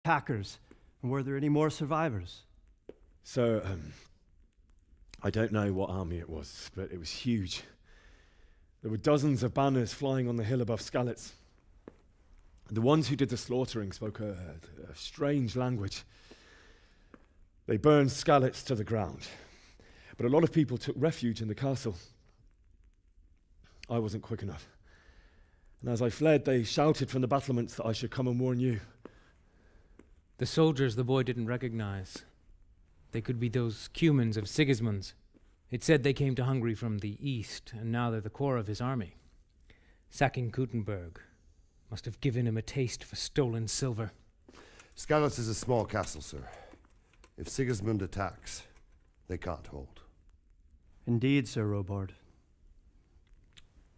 Hackers. And were there any more survivors? So, I don't know what army it was, but it was huge. There were dozens of banners flying on the hill above Skalitz. The ones who did the slaughtering spoke a strange language. They burned Skalitz to the ground, but a lot of people took refuge in the castle. I wasn't quick enough. And as I fled, they shouted from the battlements that I should come and warn you. The soldiers the boy didn't recognize. They could be those Cumans of Sigismund's. It said they came to Hungary from the east, and now they're the core of his army. Sacking Gutenberg must have given him a taste for stolen silver. Skalitz is a small castle, sir. If Sigismund attacks, they can't hold. Indeed, Sir Robard.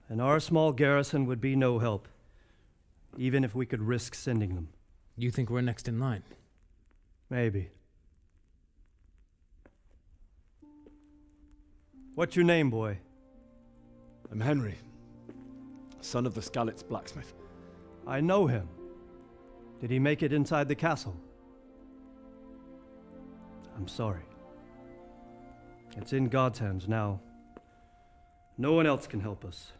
And our small garrison would be no help, even if we could risk sending them. You think we're next in line? Maybe. What's your name, boy? I'm Henry, son of the Skalitz blacksmith. I know him. Did he make it inside the castle? I'm sorry. It's in God's hands now. No one else can help us.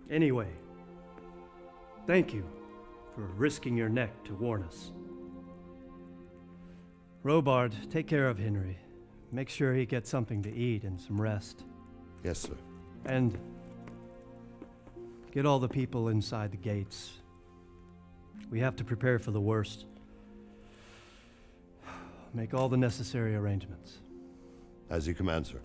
Anyway, thank you for risking your neck to warn us. Robard, take care of Henry. Make sure he gets something to eat and some rest. Yes, sir. And get all the people inside the gates. We have to prepare for the worst. Make all the necessary arrangements. As you command, sir.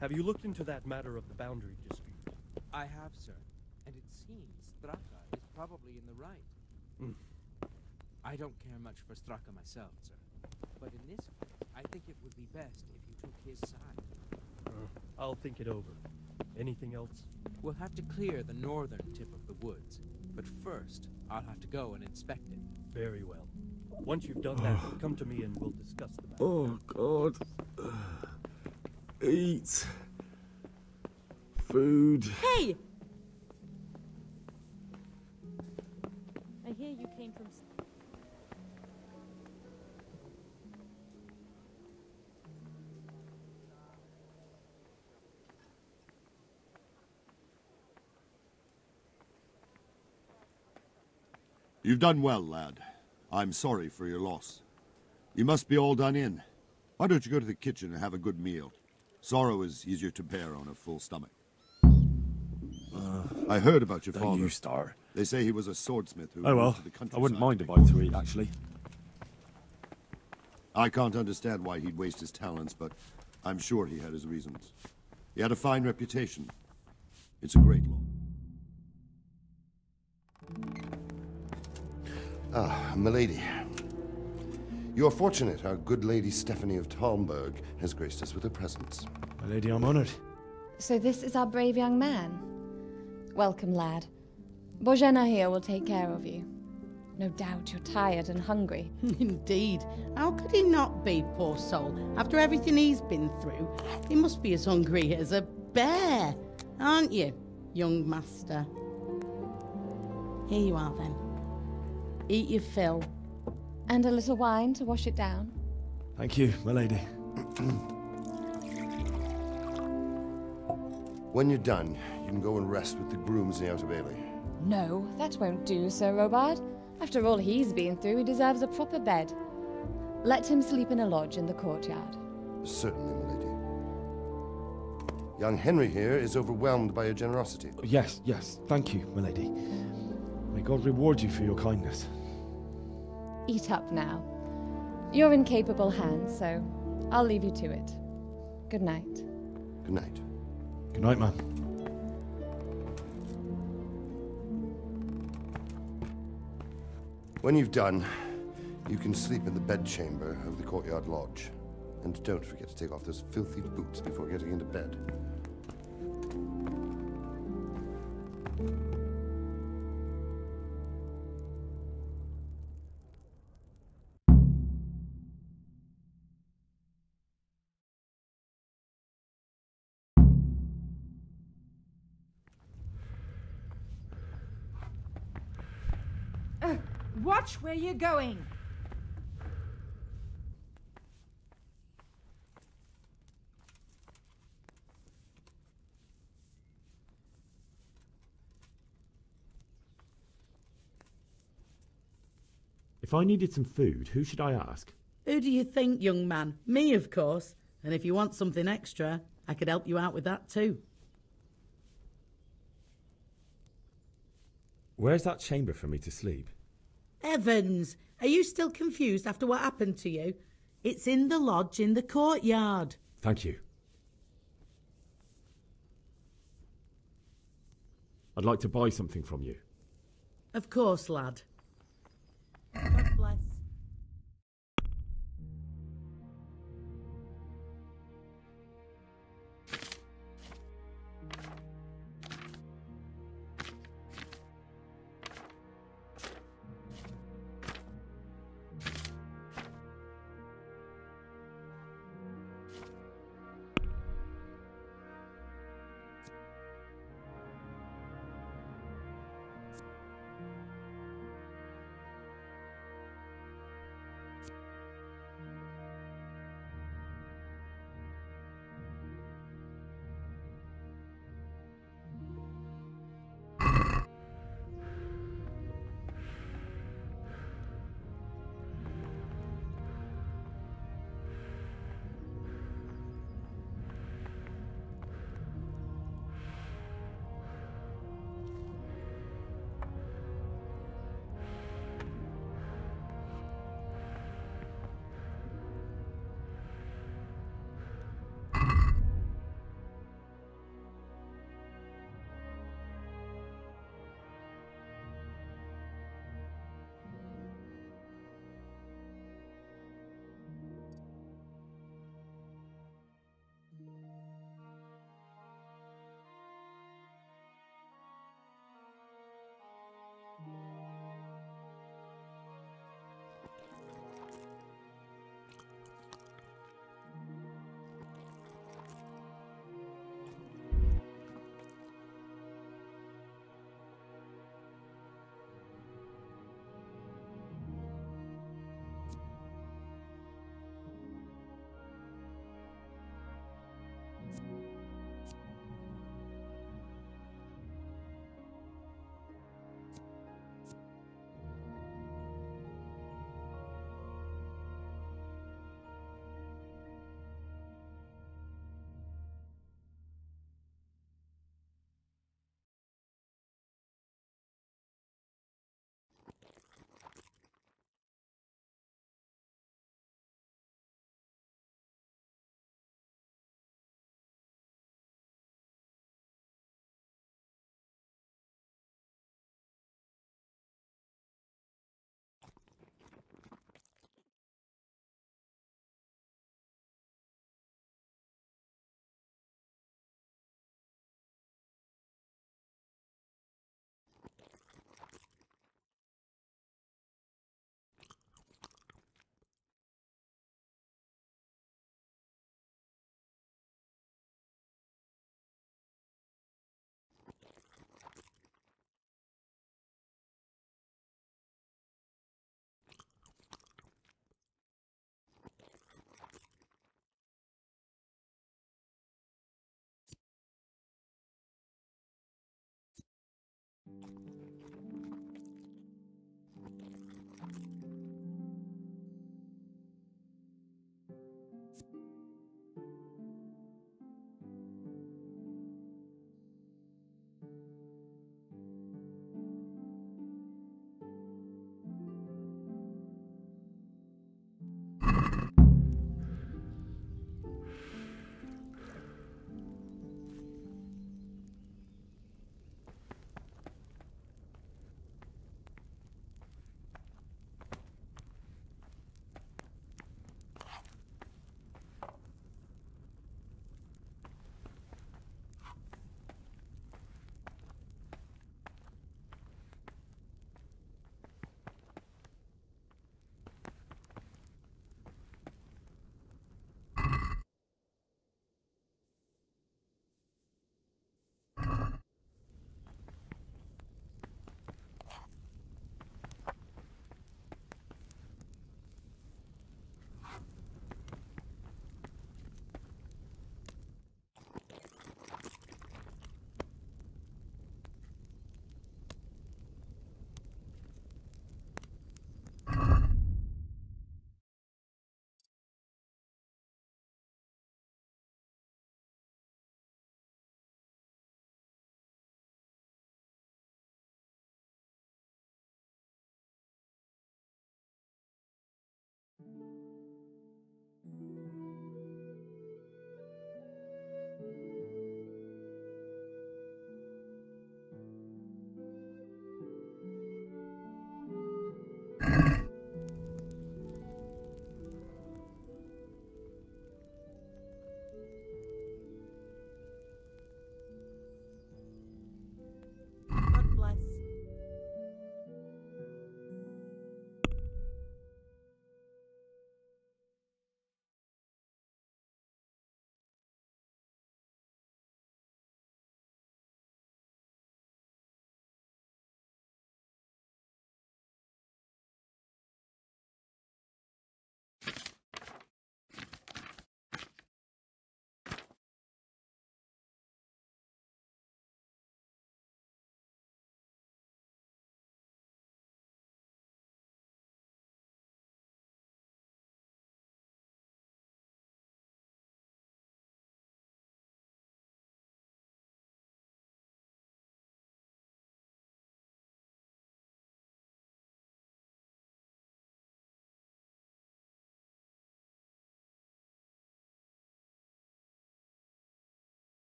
Have you looked into that matter of the boundary dispute? I have, sir. And it seems Straka is probably in the right. I don't care much for Straka myself, sir. But in this case, I think it would be best if you took his side. I'll think it over. Anything else? We'll have to clear the northern tip of the woods. But first, I'll have to go and inspect it. Very well. Once you've done that, come to me and we'll discuss the matter. Oh, God. Eat. Food. Hey! I hear you came from... You've done well, lad. I'm sorry for your loss. You must be all done in. Why don't you go to the kitchen and have a good meal? Sorrow is easier to bear on a full stomach. I heard about your father. You start. They say he was a swordsmith who Oh well, moved to the countryside. I wouldn't mind a bite to eat, actually. I can't understand why he'd waste his talents, but I'm sure he had his reasons. He had a fine reputation. It's a great law. Ah, milady. You are fortunate our good lady Stephanie of Talmberg has graced us with her presence. My lady, I'm honored. So this is our brave young man. Welcome, lad. Bozhena here will take care of you. No doubt you're tired and hungry. Indeed. How could he not be, poor soul? After everything he's been through, he must be as hungry as a bear, aren't you, young master? Here you are, then. Eat your fill. And a little wine to wash it down. Thank you, my lady. When you're done, you can go and rest with the grooms in the Outer Bailey. No, that won't do, Sir Robard. After all he's been through, he deserves a proper bed. Let him sleep in a lodge in the courtyard. Certainly, milady. Young Henry here is overwhelmed by your generosity. Yes, yes. Thank you, milady. May God reward you for your kindness. Eat up now. You're in capable hands, so I'll leave you to it. Good night. Good night. Good night, ma'am. When you've done, you can sleep in the bedchamber of the courtyard lodge. And don't forget to take off those filthy boots before getting into bed. Watch where you're going. If I needed some food, who should I ask? Who do you think, young man? Me, of course. And if you want something extra, I could help you out with that too. Where's that chamber for me to sleep? Evans, are you still confused after what happened to you? It's in the lodge in the courtyard. Thank you. I'd like to buy something from you. Of course, lad. God bless.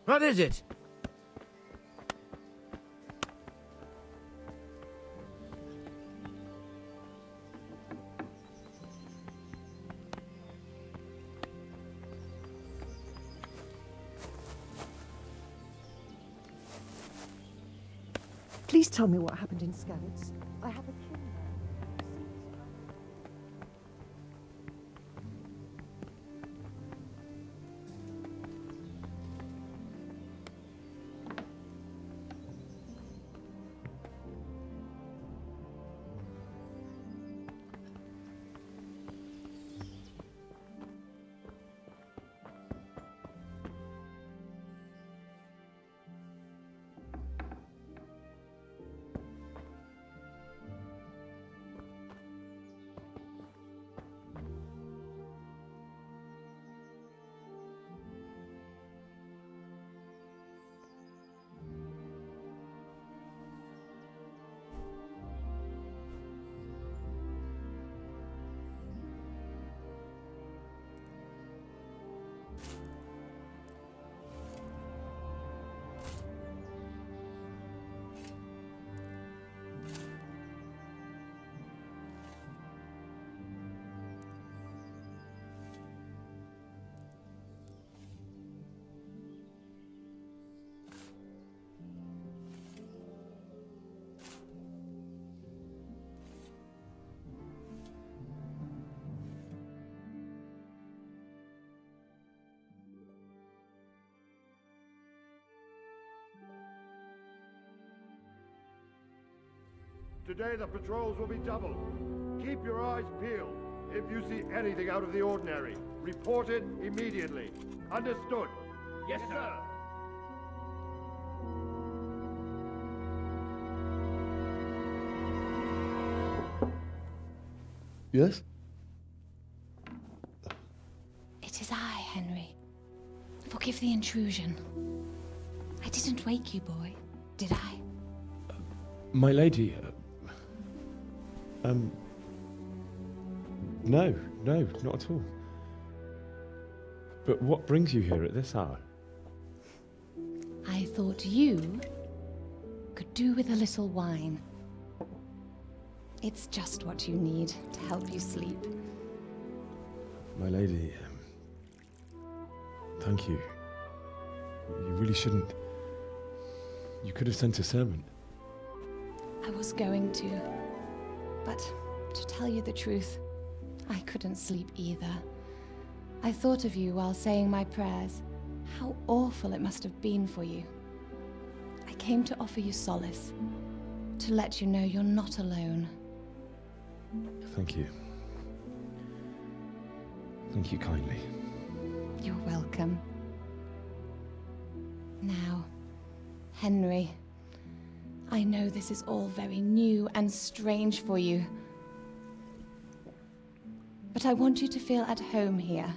What is it? Please tell me what happened in Skalitz. I have a kin there. Today the patrols will be doubled. Keep your eyes peeled. If you see anything out of the ordinary, report it immediately. Understood? Yes, sir. Yes? It is I, Henry. Forgive the intrusion. I didn't wake you, boy, did I? My lady, no, not at all. But what brings you here at this hour? I thought you could do with a little wine. It's just what you need to help you sleep. My lady, thank you. You really shouldn't. You could have sent a servant. I was going to, but to tell you the truth, I couldn't sleep either. I thought of you while saying my prayers. How awful it must have been for you. I came to offer you solace, to let you know you're not alone. Thank you. Thank you kindly. You're welcome. Now, Henry, I know this is all very new and strange for you, but I want you to feel at home here.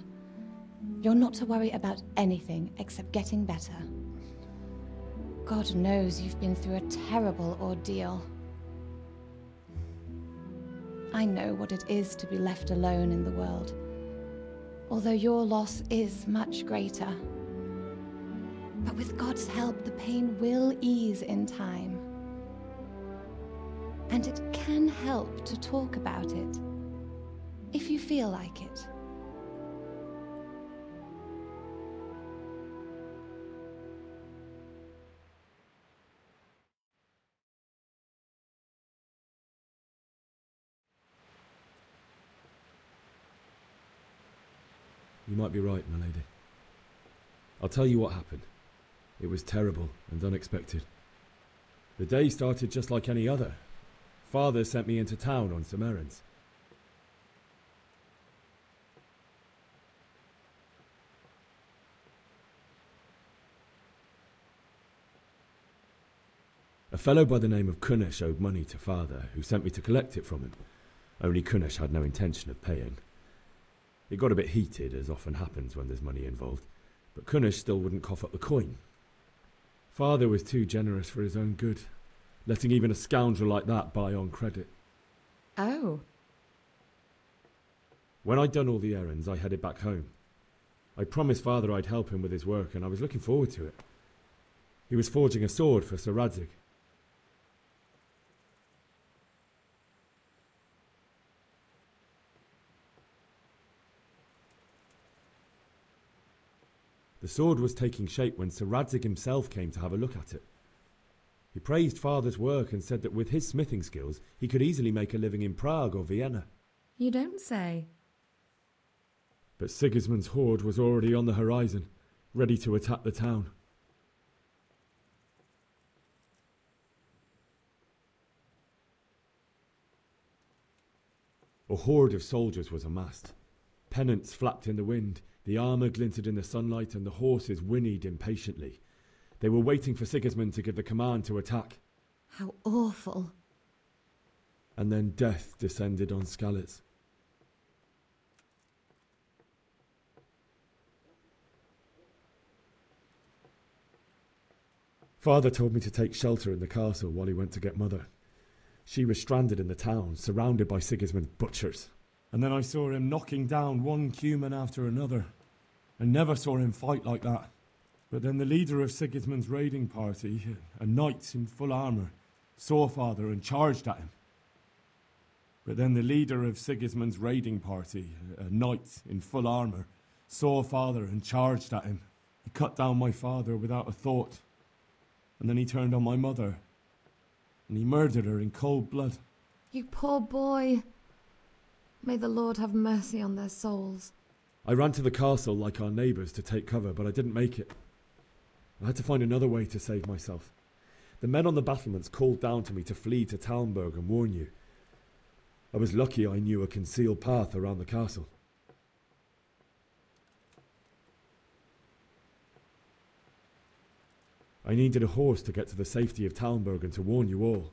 You're not to worry about anything except getting better. God knows you've been through a terrible ordeal. I know what it is to be left alone in the world, although your loss is much greater. But with God's help, the pain will ease in time. And it can help to talk about it, if you feel like it. You might be right, my lady. I'll tell you what happened. It was terrible and unexpected. The day started just like any other. Father sent me into town on some errands. A fellow by the name of Kunesh owed money to Father, who sent me to collect it from him. Only Kunesh had no intention of paying. It got a bit heated, as often happens when there's money involved, but Kunesh still wouldn't cough up the coin. Father was too generous for his own good, letting even a scoundrel like that buy on credit. Oh. When I'd done all the errands, I headed back home. I promised Father I'd help him with his work, and I was looking forward to it. He was forging a sword for Sir Radzig. The sword was taking shape when Sir Radzig himself came to have a look at it. He praised Father's work and said that with his smithing skills, he could easily make a living in Prague or Vienna. You don't say. But Sigismund's horde was already on the horizon, ready to attack the town. A horde of soldiers was amassed. Pennants flapped in the wind, the armour glinted in the sunlight, and the horses whinnied impatiently. They were waiting for Sigismund to give the command to attack. How awful. And then death descended on Skalitz. Father told me to take shelter in the castle while he went to get Mother. She was stranded in the town, surrounded by Sigismund's butchers. And then I saw him knocking down one Cuman after another. I never saw him fight like that. But then the leader of Sigismund's raiding party, a knight in full armour, saw Father and charged at him. But then the leader of Sigismund's raiding party, a knight in full armour, saw Father and charged at him. He cut down my father without a thought. And then he turned on my mother. And he murdered her in cold blood. You poor boy. May the Lord have mercy on their souls. I ran to the castle like our neighbours to take cover, but I didn't make it. I had to find another way to save myself. The men on the battlements called down to me to flee to Talmberg and warn you. I was lucky I knew a concealed path around the castle. I needed a horse to get to the safety of Talmberg and to warn you all.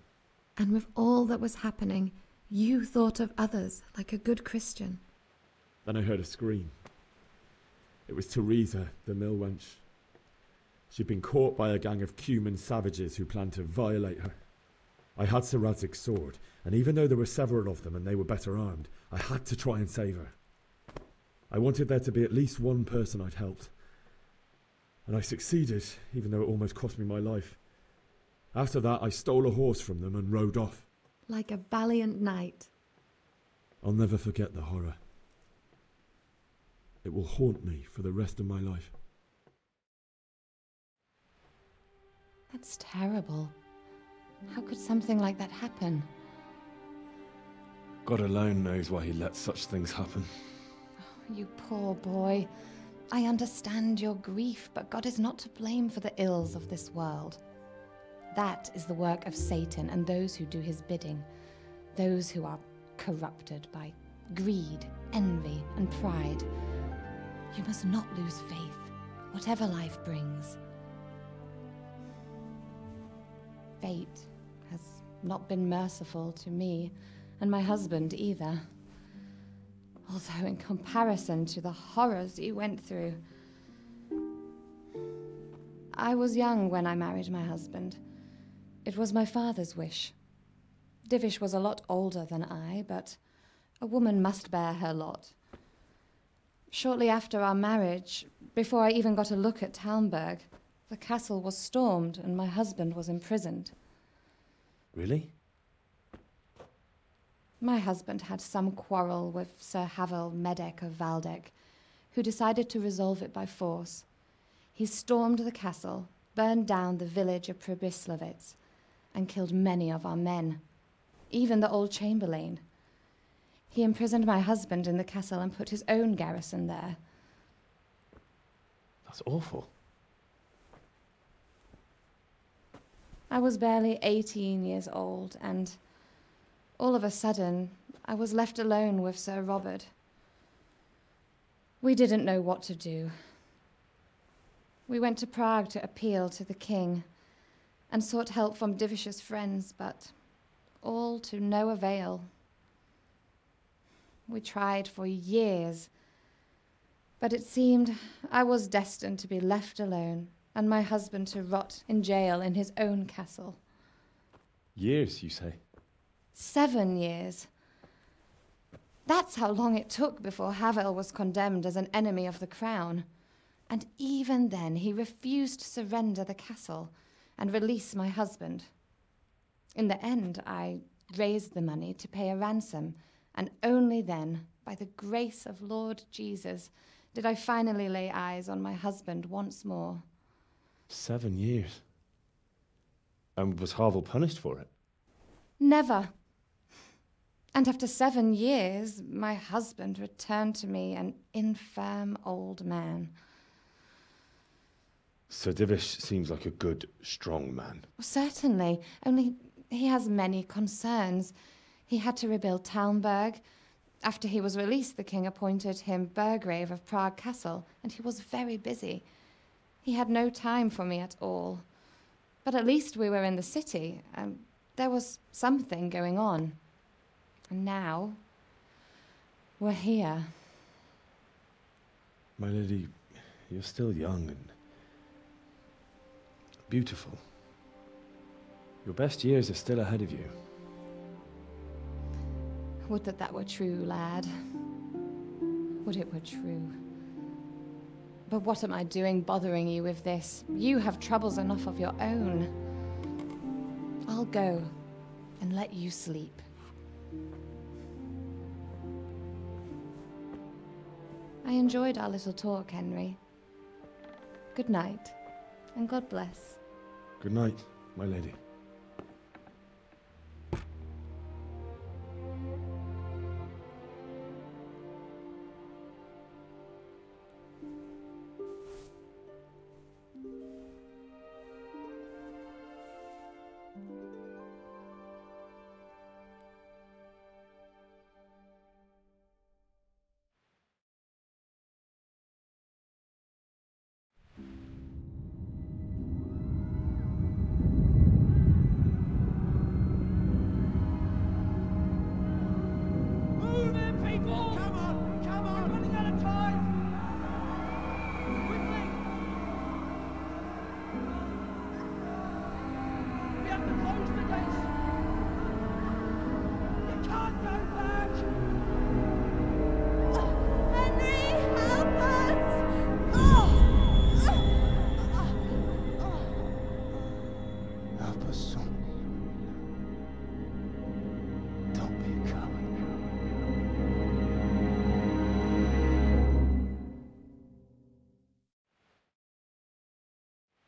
And with all that was happening, you thought of others like a good Christian. Then I heard a scream. It was Teresa, the mill wench. She'd been caught by a gang of Cuman savages who planned to violate her. I had Sir Radzig's sword, and even though there were several of them and they were better armed, I had to try and save her. I wanted there to be at least one person I'd helped. And I succeeded, even though it almost cost me my life. After that, I stole a horse from them and rode off. Like a valiant knight. I'll never forget the horror. It will haunt me for the rest of my life. That's terrible. How could something like that happen? God alone knows why he lets such things happen. Oh, you poor boy. I understand your grief, but God is not to blame for the ills of this world. That is the work of Satan and those who do his bidding, those who are corrupted by greed, envy, and pride. You must not lose faith, whatever life brings. Fate has not been merciful to me, and my husband either. Although in comparison to the horrors you went through. I was young when I married my husband. It was my father's wish. Divish was a lot older than I, but a woman must bear her lot. Shortly after our marriage, before I even got a look at Talmberg, the castle was stormed and my husband was imprisoned. Really? My husband had some quarrel with Sir Havel Medek of Valdek, who decided to resolve it by force. He stormed the castle, burned down the village of Pribyslavitz, and killed many of our men, even the old chamberlain. He imprisoned my husband in the castle and put his own garrison there. That's awful. I was barely 18 years old, and all of a sudden, I was left alone with Sir Robert. We didn't know what to do. We went to Prague to appeal to the king and sought help from Divish's friends, but all to no avail. We tried for years, but it seemed I was destined to be left alone and my husband to rot in jail in his own castle. Years, you say? 7 years. That's how long it took before Havel was condemned as an enemy of the crown. And even then he refused to surrender the castle, and release my husband. In the end, I raised the money to pay a ransom, and only then, by the grace of Lord Jesus, did I finally lay eyes on my husband once more. 7 years. And was Harville punished for it? Never. And after 7 years, my husband returned to me an infirm old man. Sir Divish seems like a good, strong man. Certainly, only he has many concerns. He had to rebuild Talmberg. After he was released, the king appointed him Burgrave of Prague Castle, and he was very busy. He had no time for me at all. But at least we were in the city, and there was something going on. And now, we're here. My lady, you're still young and beautiful. Your best years are still ahead of you. Would that that were true, lad. Would it were true. But what am I doing bothering you with this? You have troubles enough of your own. I'll go and let you sleep. I enjoyed our little talk, Henry. Good night, and God bless. Good night, my lady.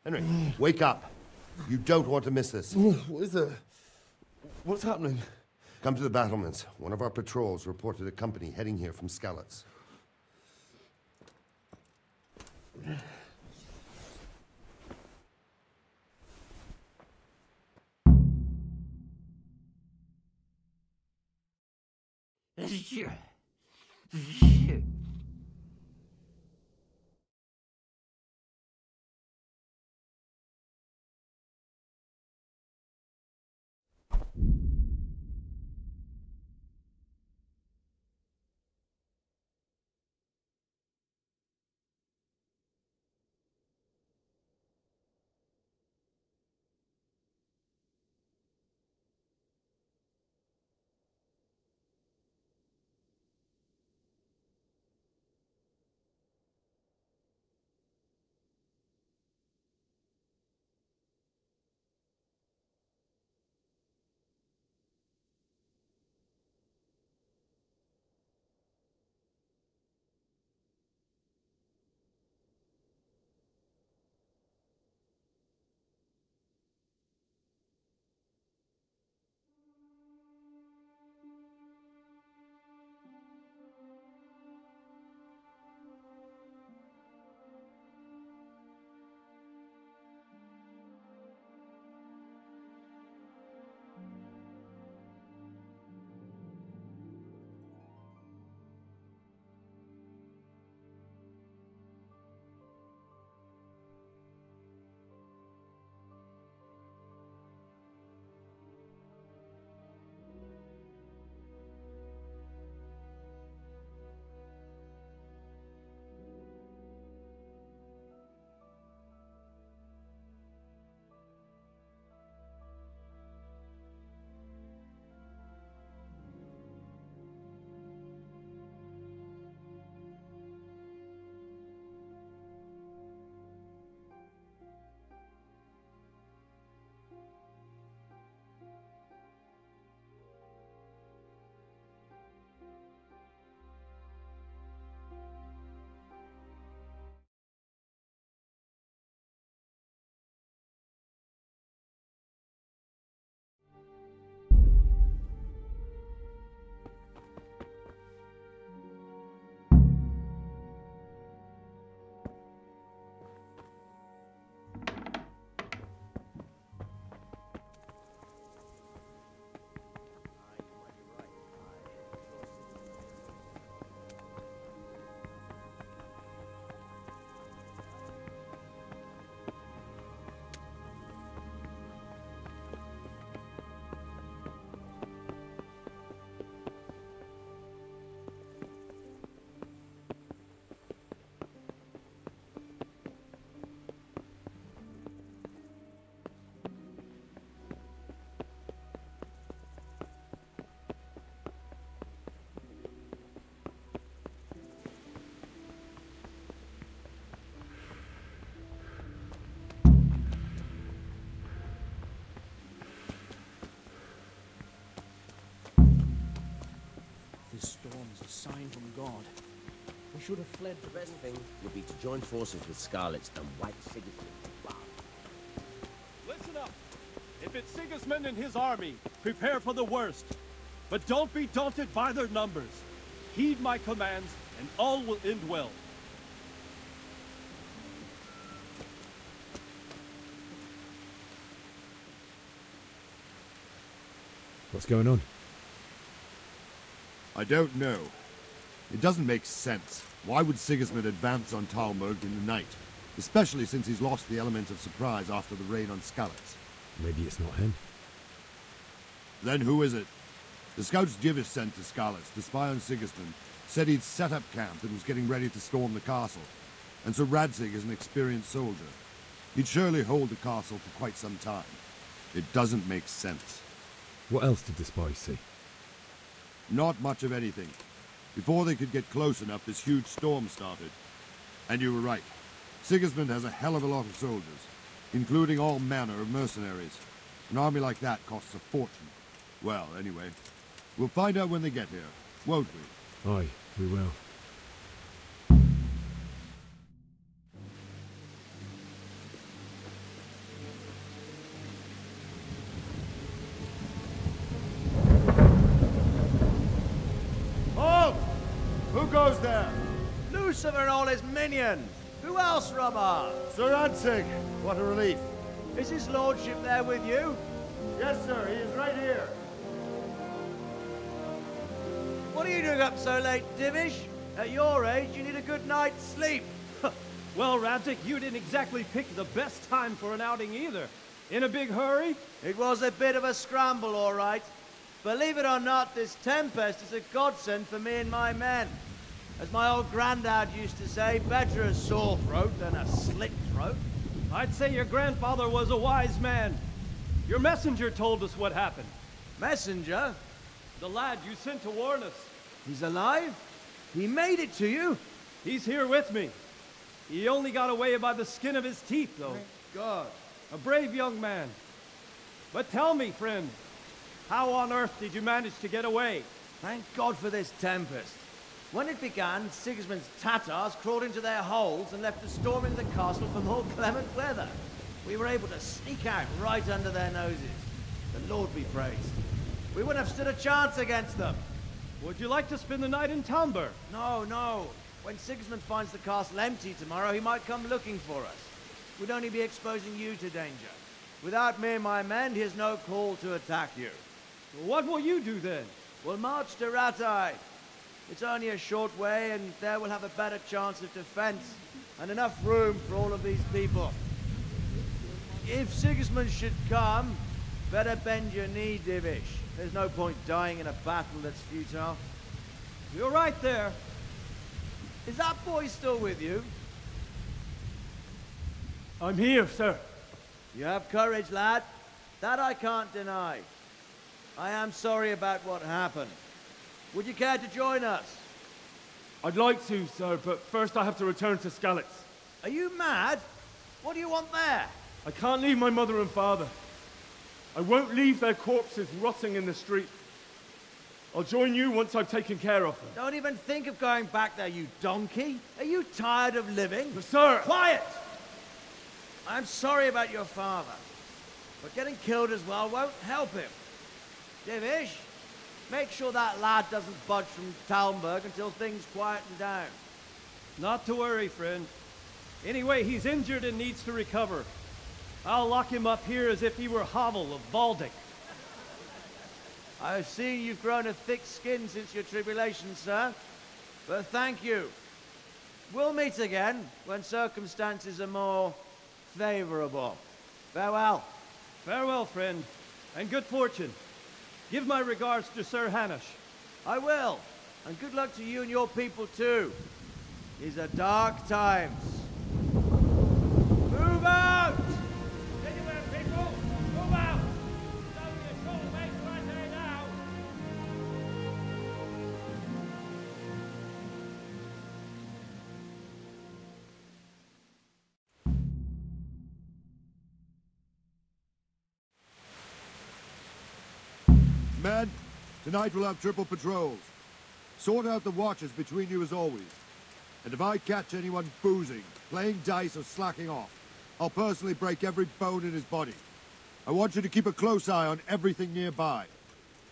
Henry, wake up. You don't want to miss this. What is it? What's happening? Come to the battlements. One of our patrols reported a company heading here from Skalitz. This storm is a sign from God. We should have fled. The best thing would be to join forces with Scarlets and wipe Sigismund. Wow. Listen up! If it's Sigismund and his army, prepare for the worst. But don't be daunted by their numbers. Heed my commands, and all will end well. What's going on? I don't know. It doesn't make sense. Why would Sigismund advance on Talmberg in the night? Especially since he's lost the element of surprise after the raid on Skalitz. Maybe it's not him. Then who is it? The scouts Divish sent to Skalitz to spy on Sigismund said he'd set up camp and was getting ready to storm the castle. And so Radzig is an experienced soldier. He'd surely hold the castle for quite some time. It doesn't make sense. What else did the spies see? Not much of anything. Before they could get close enough, this huge storm started. And you were right. Sigismund has a hell of a lot of soldiers, including all manner of mercenaries. An army like that costs a fortune. Well, anyway, we'll find out when they get here, won't we? Aye, we will. Halt! Who goes there? Lucifer and all his minions. Who else, Robert? Sir Ansig. What a relief. Is his lordship there with you? Yes, sir. He is right here. What are you doing up so late, Divish? At your age, you need a good night's sleep. Well, Radzig, you didn't exactly pick the best time for an outing either. In a big hurry? It was a bit of a scramble, all right. Believe it or not, this tempest is a godsend for me and my men. As my old granddad used to say, better a sore throat than a slit throat. I'd say your grandfather was a wise man. Your messenger told us what happened. Messenger? The lad you sent to warn us. He's alive? He made it to you? He's here with me. He only got away by the skin of his teeth, though. Thank God. A brave young man. But tell me, friend, how on earth did you manage to get away? Thank God for this tempest. When it began, Sigismund's Tatars crawled into their holes and left a storm in the castle for more clement weather. We were able to sneak out right under their noses. The Lord be praised. We wouldn't have stood a chance against them. Would you like to spend the night in Talmberg? No, no. When Sigismund finds the castle empty tomorrow, he might come looking for us. We'd only be exposing you to danger. Without me and my men, he has no call to attack you. What will you do then? We'll march to Rattay. It's only a short way, and there we'll have a better chance of defense, and enough room for all of these people. If Sigismund should come, better bend your knee, Divish. There's no point dying in a battle that's futile. You're right there. Is that boy still with you? I'm here, sir. You have courage, lad. That I can't deny. I am sorry about what happened. Would you care to join us? I'd like to, sir, but first I have to return to Skalitz. Are you mad? What do you want there? I can't leave my mother and father. I won't leave their corpses rotting in the street. I'll join you once I've taken care of them. Don't even think of going back there, you donkey. Are you tired of living? But sir! Quiet! I'm sorry about your father, but getting killed as well won't help him. Divish, make sure that lad doesn't budge from Talmberg until things quieten down. Not to worry, friend. Anyway, he's injured and needs to recover. I'll lock him up here as if he were Havel of Baldic. I've seen you've grown a thick skin since your tribulation, sir. But thank you. We'll meet again when circumstances are more favorable. Farewell. Farewell, friend, and good fortune. Give my regards to Sir Hanush. I will. And good luck to you and your people, too. These are dark times. Move out! Anywhere, people! Move out! It's only a short way to Rattay now! Men, tonight we'll have triple patrols. Sort out the watches between you as always. And if I catch anyone boozing, playing dice, or slacking off, I'll personally break every bone in his body. I want you to keep a close eye on everything nearby.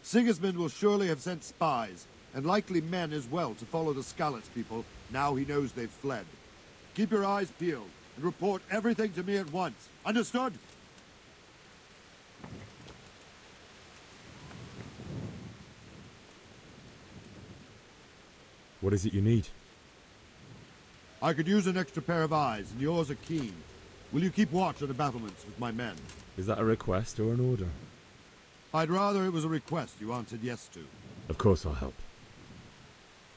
Sigismund will surely have sent spies, and likely men as well, to follow the Skalitz people, now he knows they've fled. Keep your eyes peeled, and report everything to me at once. Understood? What is it you need? I could use an extra pair of eyes, and yours are keen. Will you keep watch on the battlements with my men? Is that a request or an order? I'd rather it was a request you answered yes to. Of course I'll help.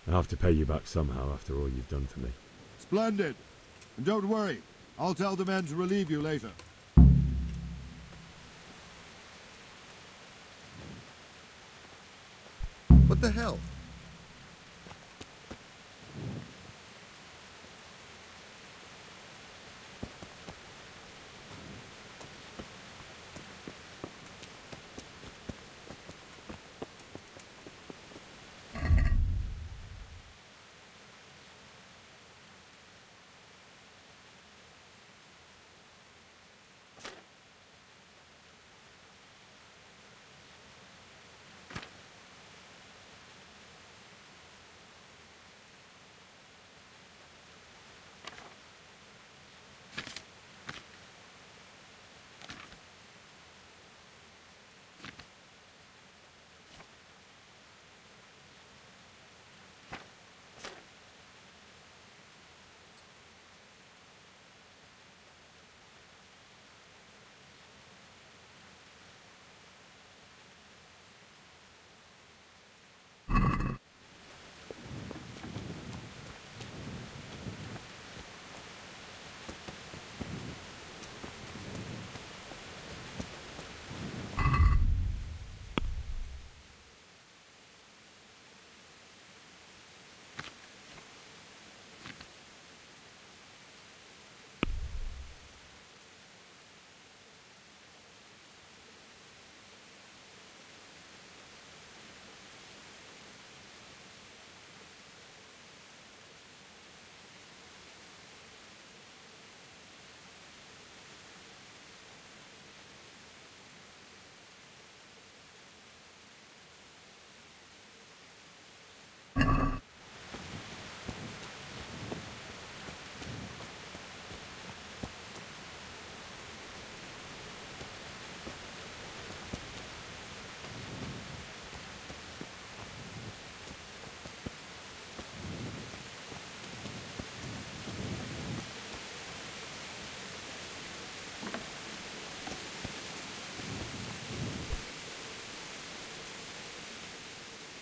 I'll have to pay you back somehow after all you've done for me. Splendid! And don't worry, I'll tell the men to relieve you later. What the hell?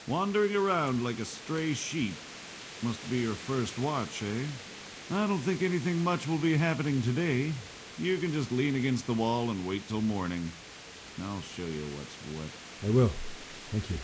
Wandering around like a stray sheep. Must be your first watch, eh? I don't think anything much will be happening today. You can just lean against the wall and wait till morning. I'll show you what's what. I will. Thank you.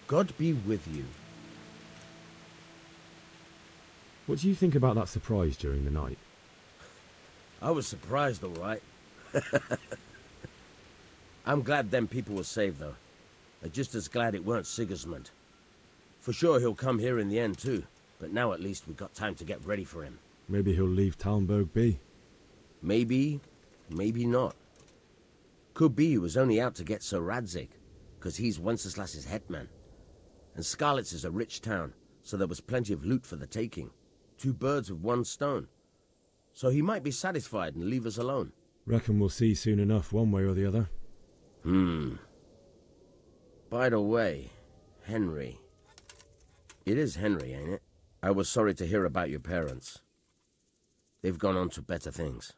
God be with you. What do you think about that surprise during the night? I was surprised, all right. I'm glad them people were saved, though. I'm just as glad it weren't Sigismund. For sure he'll come here in the end, too. But now at least we've got time to get ready for him. Maybe he'll leave Talmberg be. Maybe, maybe not. Could be he was only out to get Sir Radzig, because he's Wenceslas's hetman. And Skalitz is a rich town, so there was plenty of loot for the taking. 2 birds with 1 stone. So he might be satisfied and leave us alone. Reckon we'll see soon enough, one way or the other. By the way, Henry. It is Henry, ain't it? I was sorry to hear about your parents. They've gone on to better things.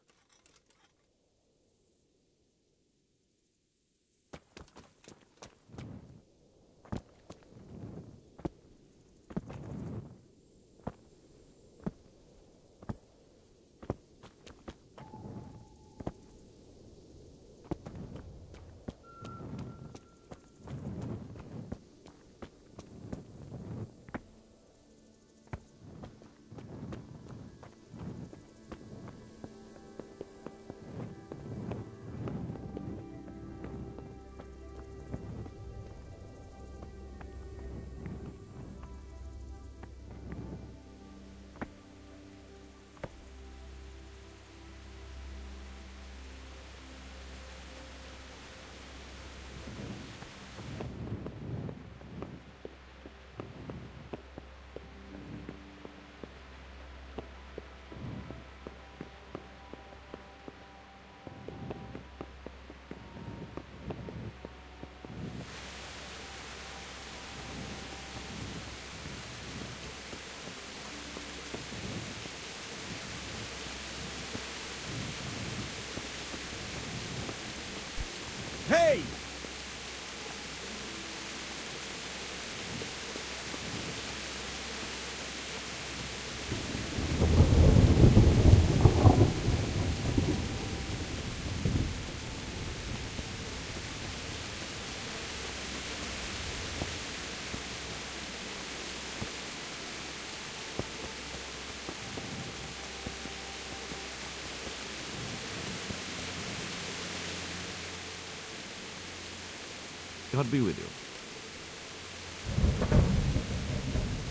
Hey! God be with you.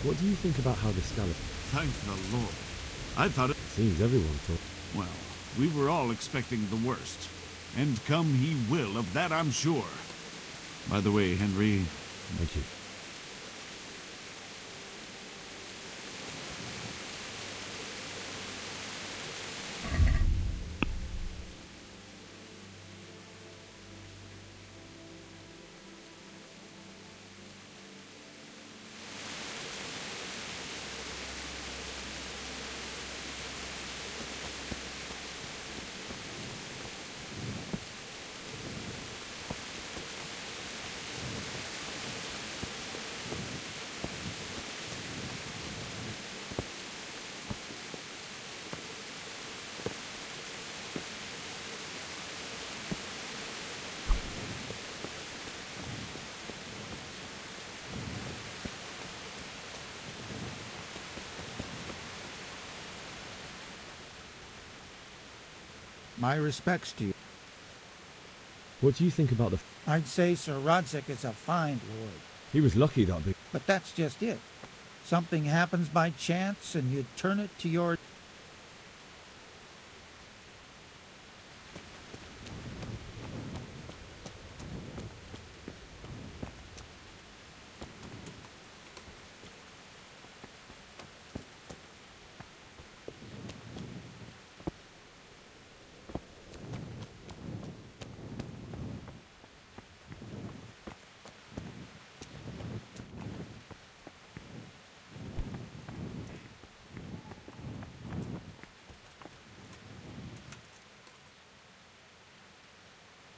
What do you think about how the skeleton... Thank the Lord. I thought it... Seems everyone thought... Well, we were all expecting the worst. And come he will, of that I'm sure. By the way, Henry... Thank you. My respects to you. What do you think about the... I'd say Sir Rodzik is a fine lord. He was lucky that big... But that's just it. Something happens by chance and you turn it to your...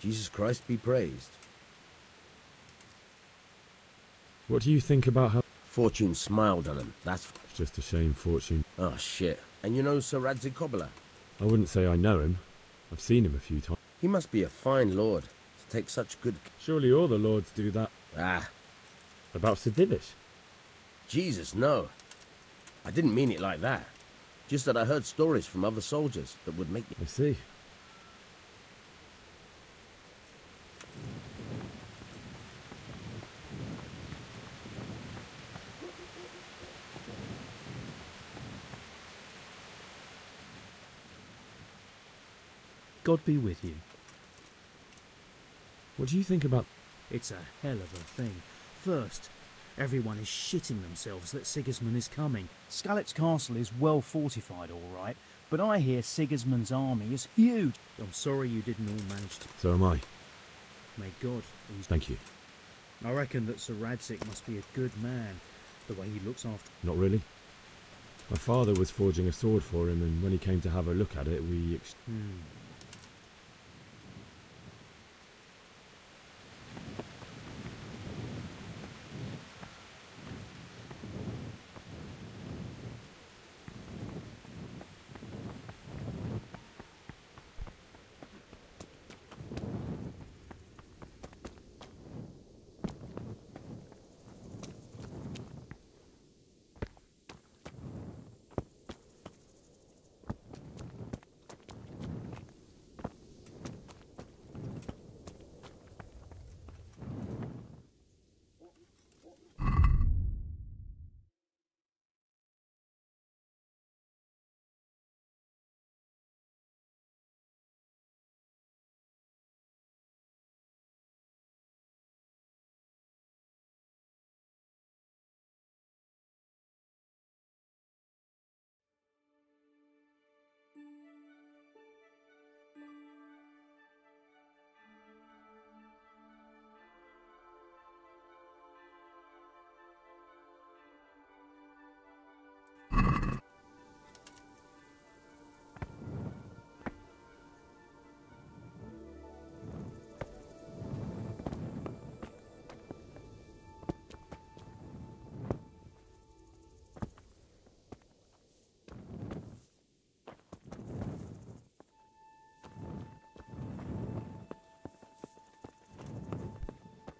Jesus Christ be praised. What do you think about how... Fortune smiled on him, that's... It's just a shame, Fortune. Oh, shit. And you know Sir Radzik Cobbler? I wouldn't say I know him. I've seen him a few times. He must be a fine lord to take such good... Surely all the lords do that. Ah. About Sir Divish? Jesus, no. I didn't mean it like that. Just that I heard stories from other soldiers that would make you... I see. God be with you. What do you think about... It's a hell of a thing. First, Everyone is shitting themselves that Sigismund is coming. Skalitz Castle is well fortified, all right, but I hear Sigismund's army is huge. I'm sorry you didn't all manage to... So am I. May God... Thank you. I reckon that Sir Radzig must be a good man, the way he looks after... Not really. My father was forging a sword for him, and when he came to have a look at it, we...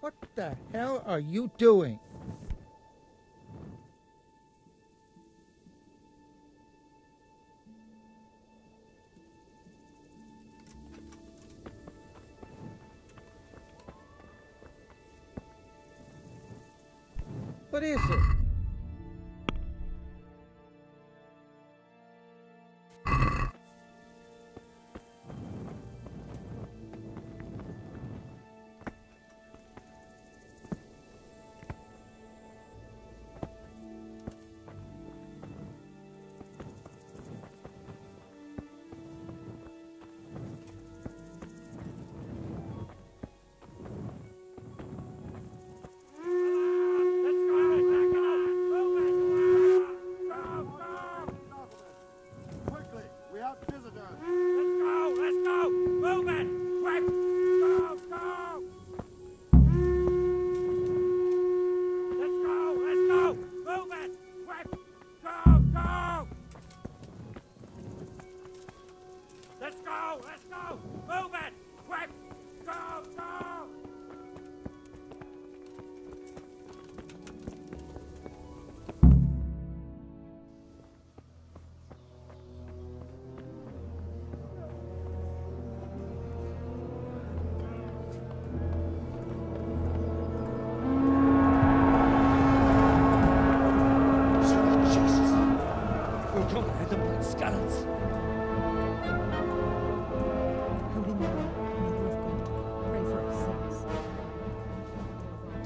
What the hell are you doing? What is it?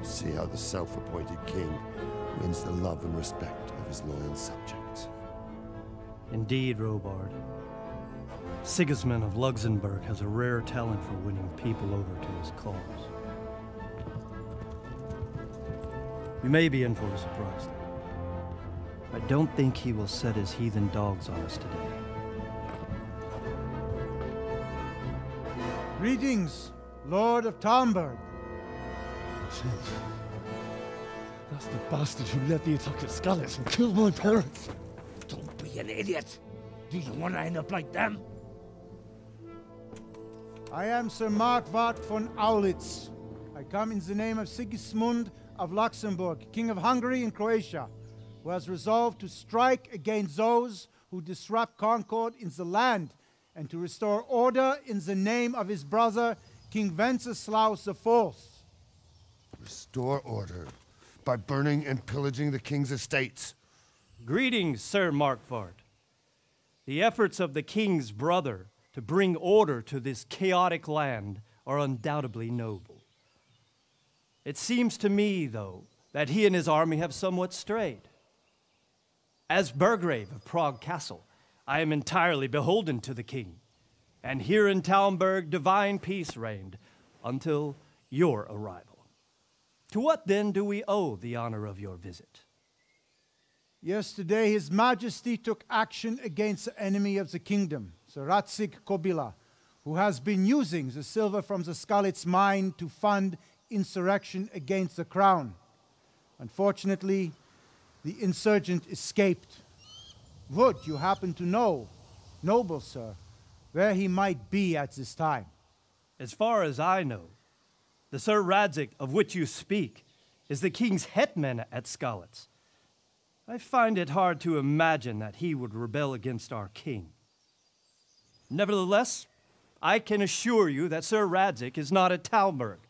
See how the self-appointed king wins the love and respect of his loyal subjects. Indeed, Robard. Sigismund of Luxembourg has a rare talent for winning people over to his cause. We may be in for a surprise, though. I don't think he will set his heathen dogs on us today. Greetings, Lord of Talmberg. That's the bastard who led the attack at Skalitz and killed my parents. Don't be an idiot. Do you want to end up like them? I am Sir Markwart von Aulitz. I come in the name of Sigismund of Luxembourg, King of Hungary and Croatia, who has resolved to strike against those who disrupt concord in the land and to restore order in the name of his brother, King Wenceslaus IV. Restore order by burning and pillaging the king's estates. Greetings, Sir Markwart. The efforts of the king's brother to bring order to this chaotic land are undoubtedly noble. It seems to me, though, that he and his army have somewhat strayed. As Burgrave of Prague Castle, I am entirely beholden to the king, and here in Talmberg divine peace reigned until your arrival. To what then do we owe the honor of your visit? Yesterday, His Majesty took action against the enemy of the kingdom, Sir Radzig Kobyla, who has been using the silver from the Skalitz mine to fund insurrection against the crown. Unfortunately, the insurgent escaped. Would you happen to know, noble sir, where he might be at this time? As far as I know, the Sir Radzig of which you speak is the king's hetman at Skalitz. I find it hard to imagine that he would rebel against our king. Nevertheless, I can assure you that Sir Radzig is not at Talmberg.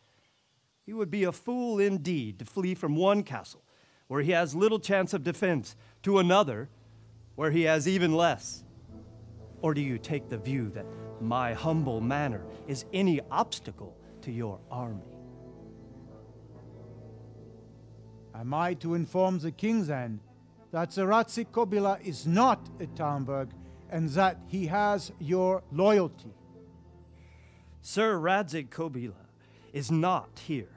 He would be a fool indeed to flee from one castle, where he has little chance of defense, to another, where he has even less. Or do you take the view that my humble manner is any obstacle to your army? Am I to inform the king then that Sir Radzig Kobyla is not at Talmberg and that he has your loyalty? Sir Radzig Kobyla is not here,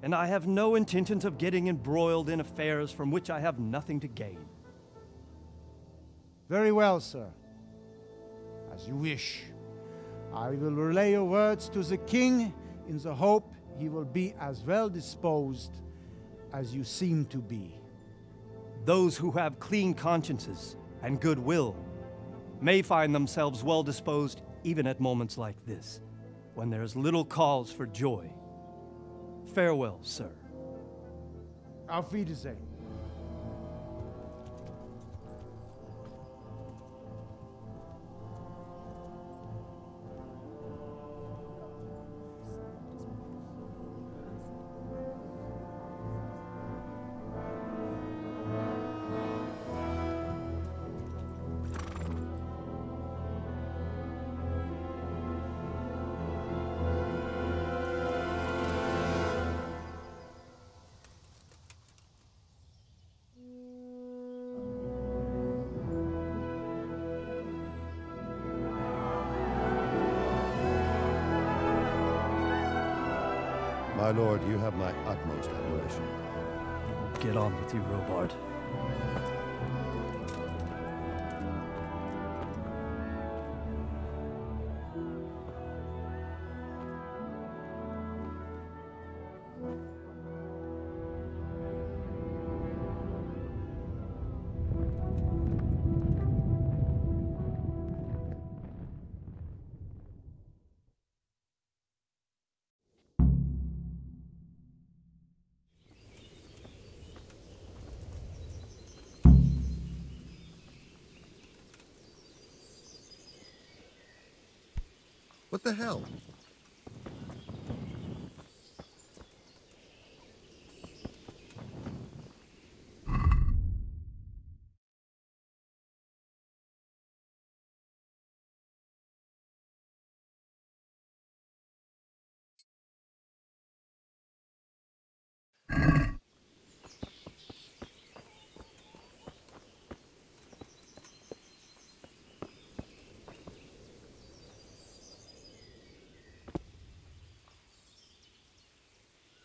and I have no intentions of getting embroiled in affairs from which I have nothing to gain. Very well, sir. As you wish. I will relay your words to the king in the hope he will be as well disposed as you seem to be. Those who have clean consciences and goodwill may find themselves well disposed even at moments like this, when there is little cause for joy. Farewell, sir. Auf Wiedersehen. My lord, you have my utmost admiration. Get on with you, Robard. What the hell?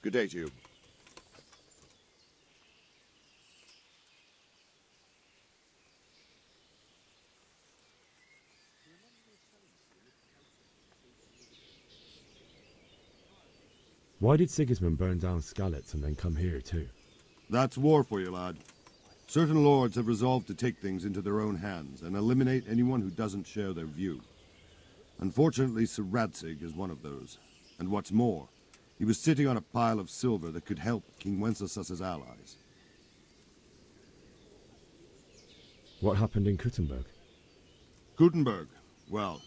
Good day to you. Why did Sigismund burn down Skalitz and then come here too? That's war for you, lad. Certain lords have resolved to take things into their own hands and eliminate anyone who doesn't share their view. Unfortunately, Sir Radzig is one of those. And what's more, he was sitting on a pile of silver that could help King Wenceslaus's allies. What happened in Kuttenberg? Kuttenberg? Well,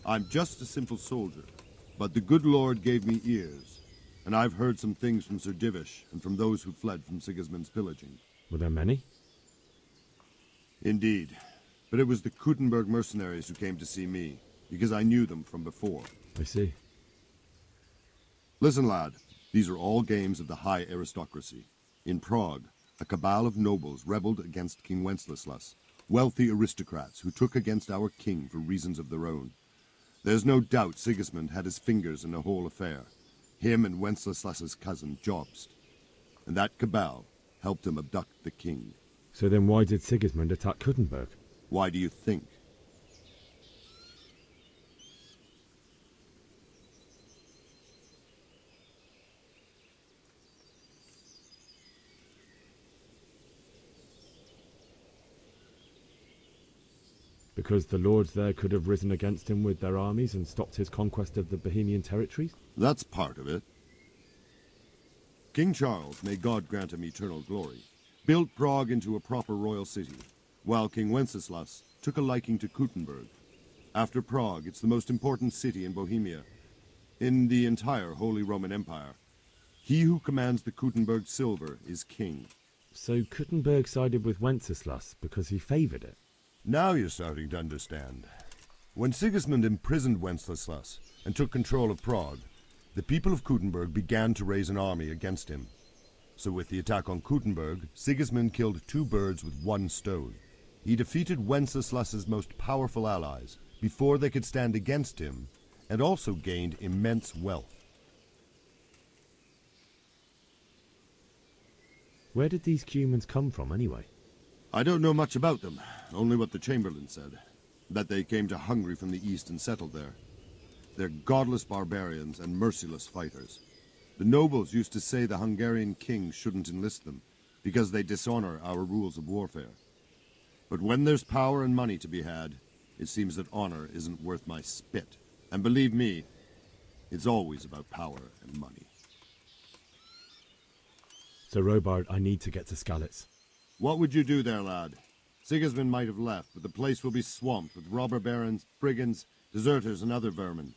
I'm just a simple soldier, but the good Lord gave me ears, and I've heard some things from Sir Divish and from those who fled from Sigismund's pillaging. Were there many? Indeed, but it was the Kuttenberg mercenaries who came to see me, because I knew them from before. I see. Listen, lad, these are all games of the high aristocracy. In Prague, a cabal of nobles rebelled against King Wenceslas, wealthy aristocrats who took against our king for reasons of their own. There's no doubt Sigismund had his fingers in the whole affair. Him and Wenceslas's cousin, Jobst. And that cabal helped him abduct the king. So then why did Sigismund attack Kuttenberg? Why do you think? Because the lords there could have risen against him with their armies and stopped his conquest of the Bohemian territories? That's part of it. King Charles, may God grant him eternal glory, built Prague into a proper royal city, while King Wenceslas took a liking to Kuttenberg. After Prague, it's the most important city in Bohemia, in the entire Holy Roman Empire. He who commands the Kuttenberg silver is king. So Kuttenberg sided with Wenceslas because he favoured it? Now you're starting to understand. When Sigismund imprisoned Wenceslas and took control of Prague, the people of Kuttenberg began to raise an army against him. So with the attack on Kuttenberg, Sigismund killed two birds with one stone. He defeated Wenceslas's most powerful allies before they could stand against him, and also gained immense wealth. Where did these humans come from anyway? I don't know much about them, only what the Chamberlain said, that they came to Hungary from the east and settled there. They're godless barbarians and merciless fighters. The nobles used to say the Hungarian king shouldn't enlist them, because they dishonor our rules of warfare. But when there's power and money to be had, it seems that honor isn't worth my spit. And believe me, it's always about power and money. So Robard, I need to get to Skalitz. What would you do there, lad? Sigismund might have left, but the place will be swamped with robber barons, brigands, deserters, and other vermin.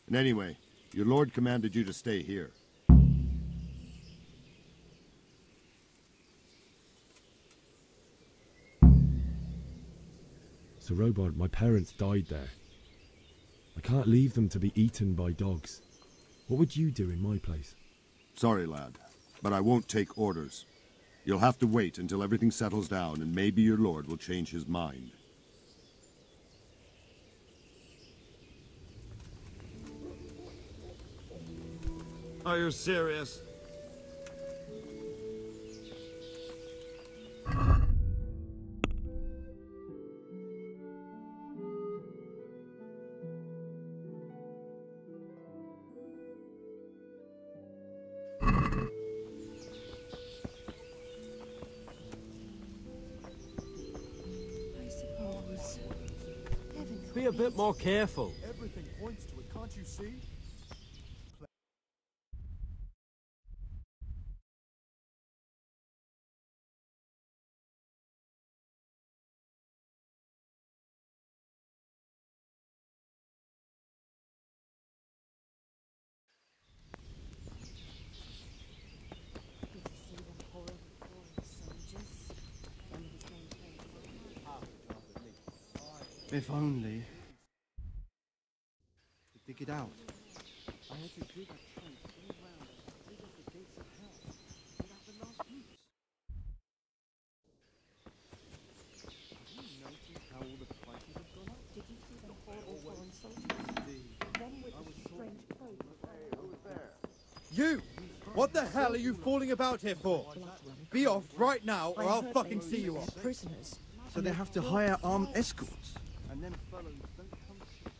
And anyway, your lord commanded you to stay here. So Robard, my parents died there. I can't leave them to be eaten by dogs. What would you do in my place? Sorry, lad, but I won't take orders. You'll have to wait until everything settles down, and maybe your lord will change his mind. Are you serious? Be a bit more careful. Everything points to it, can't you see? If only. To dig it out. I had to dig a trench all round as big as the gates of hell, without the last roots. Have you noticed how all the prices have gone up? Did you see them horrible foreign soldiers? Them with the strange clothes. Hey, who's there? You! What the hell are you fooling about here for? Be off right now, or I'll fucking see you off. Prisoners. So they have to hire armed escorts. And them fellows don't come cheap.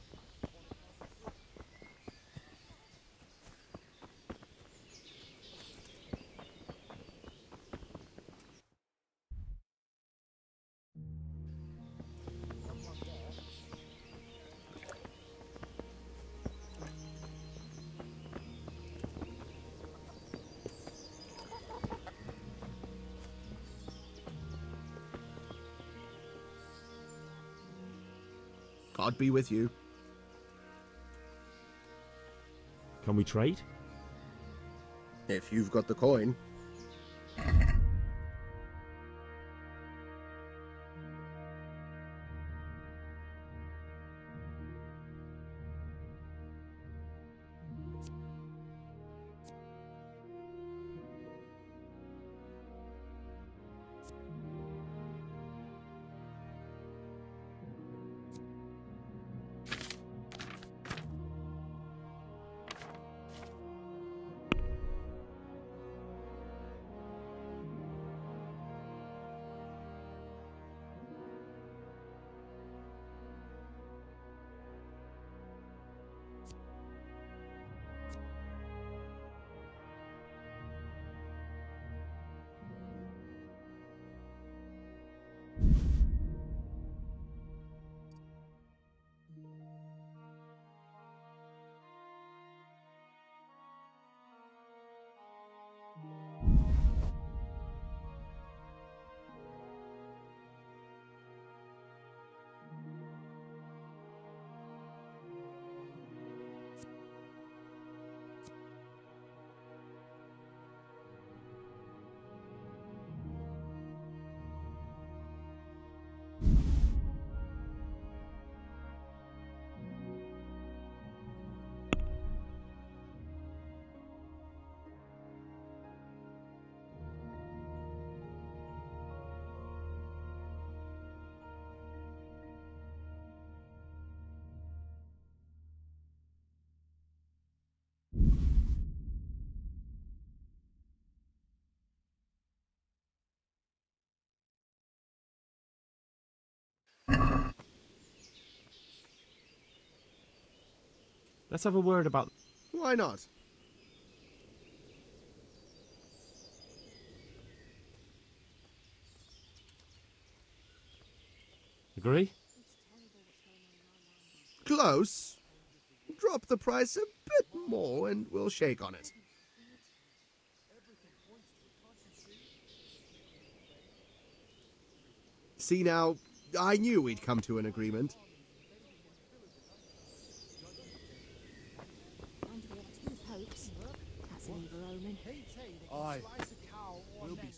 God be with you. Can we trade? If you've got the coin. Let's have a word about... Why not? Agree? Close. Drop the price a bit more and we'll shake on it. See now, I knew we'd come to an agreement. Aye. We'll be...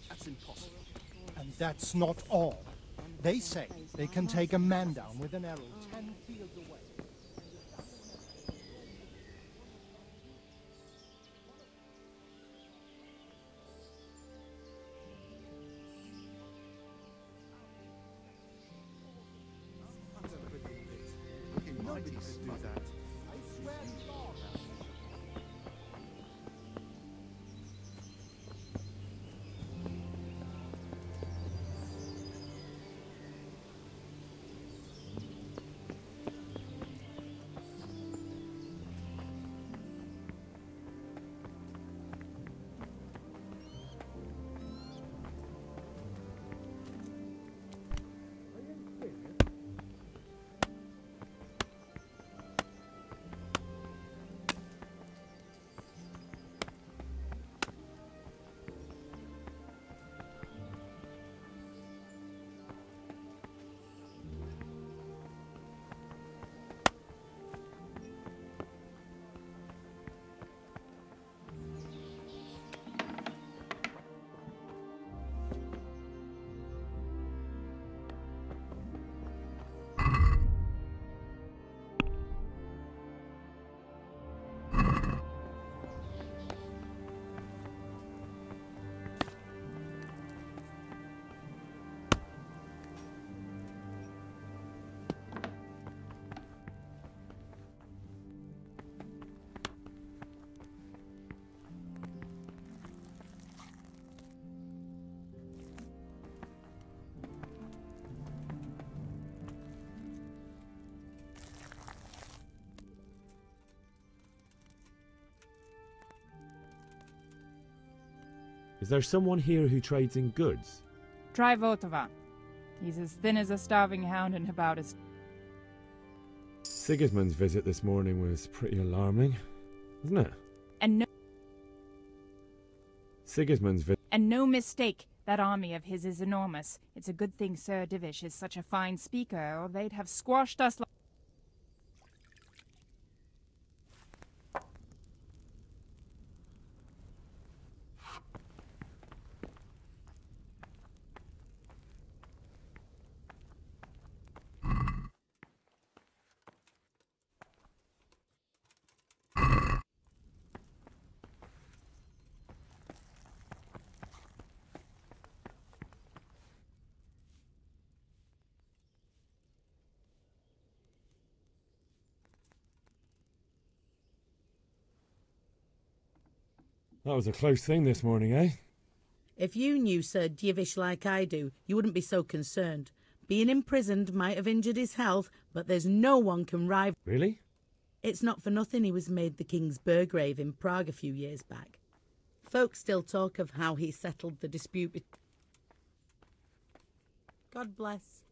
That's impossible. And that's not all. They say they can take a man down with an arrow 10 fields away. Looking mighty to do that. I swear to God. Is there someone here who trades in goods? Try Votova. He's as thin as a starving hound and about as... Sigismund's visit this morning was pretty alarming, wasn't it? And no... Sigismund's visit... And no mistake, that army of his is enormous. It's a good thing Sir Divish is such a fine speaker, or they'd have squashed us like... That was a close thing this morning, eh? If you knew Sir Divish like I do, you wouldn't be so concerned. Being imprisoned might have injured his health, but there's no one can rival... Really? It's not for nothing he was made the King's Burgrave in Prague a few years back. Folk still talk of how he settled the dispute... God bless.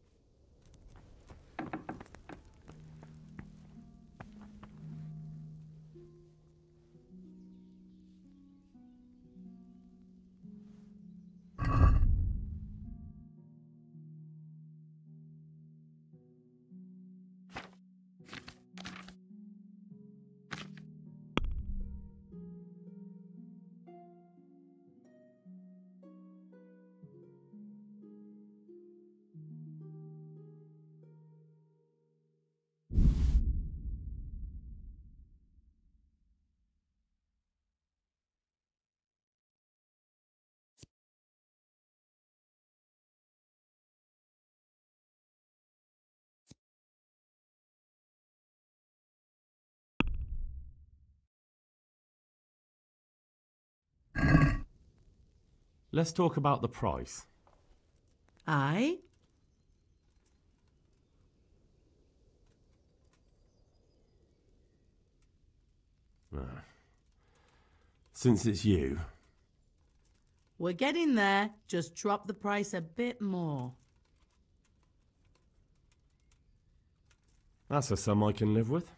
Let's talk about the price. Aye? Since it's you... We're getting there. Just drop the price a bit more. That's a sum I can live with.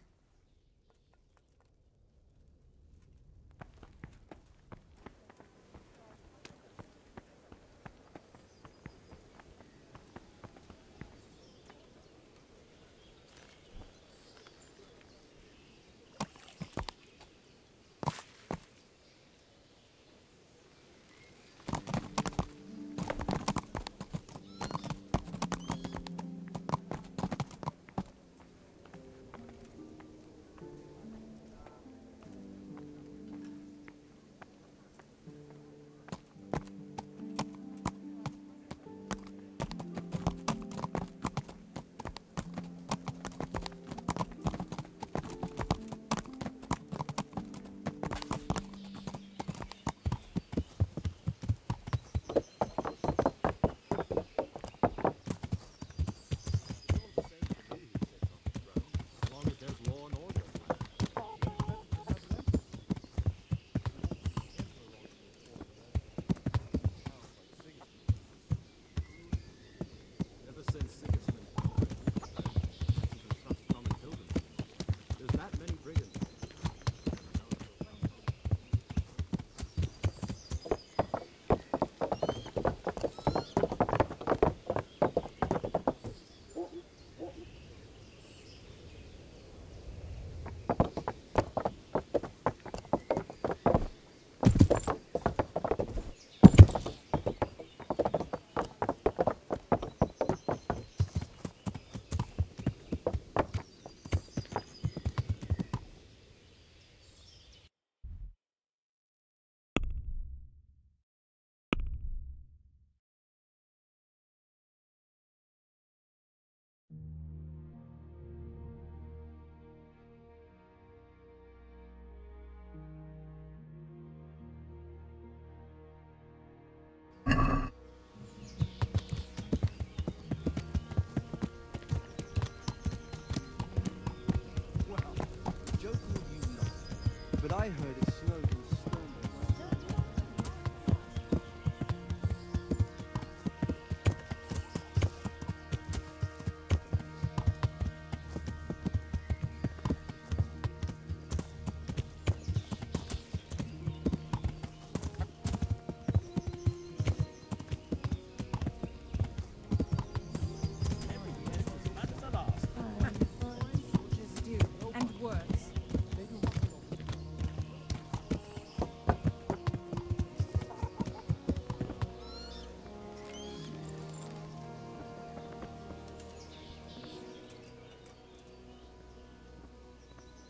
But I heard it snowed in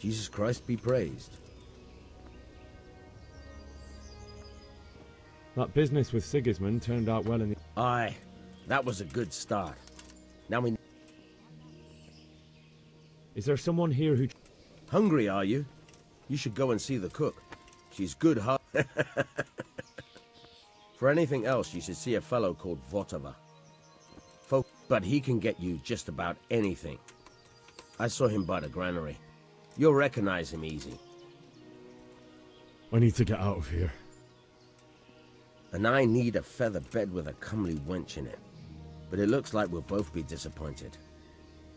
Jesus Christ be praised. That business with Sigismund turned out well in the... Aye, that was a good start. Now we... Is there someone here who... Hungry, are you? You should go and see the cook. She's good heart. For anything else, you should see a fellow called Votava. But he can get you just about anything. I saw him by the granary. You'll recognize him easy. I need to get out of here. And I need a feather bed with a comely wench in it. But it looks like we'll both be disappointed.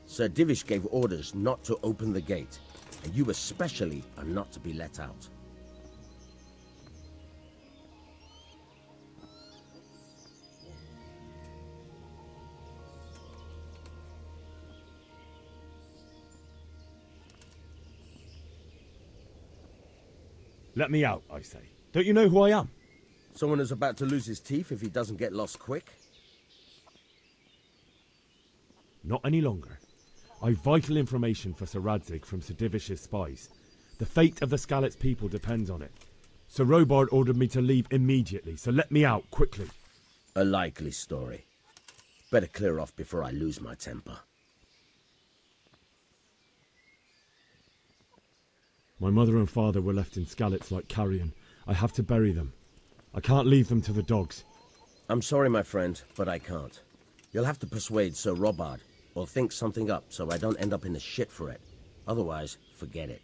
Sir Divish gave orders not to open the gate, and you especially are not to be let out. Let me out, I say. Don't you know who I am? Someone who's about to lose his teeth if he doesn't get lost quick? Not any longer. I've vital information for Sir Radzig from Sir Divish's spies. The fate of the Skalitz people depends on it. Sir Robard ordered me to leave immediately, so let me out, quickly. A likely story. Better clear off before I lose my temper. My mother and father were left in Skalitz like carrion. I have to bury them. I can't leave them to the dogs. I'm sorry, my friend, but I can't. You'll have to persuade Sir Robard, or think something up so I don't end up in the shit for it. Otherwise, forget it.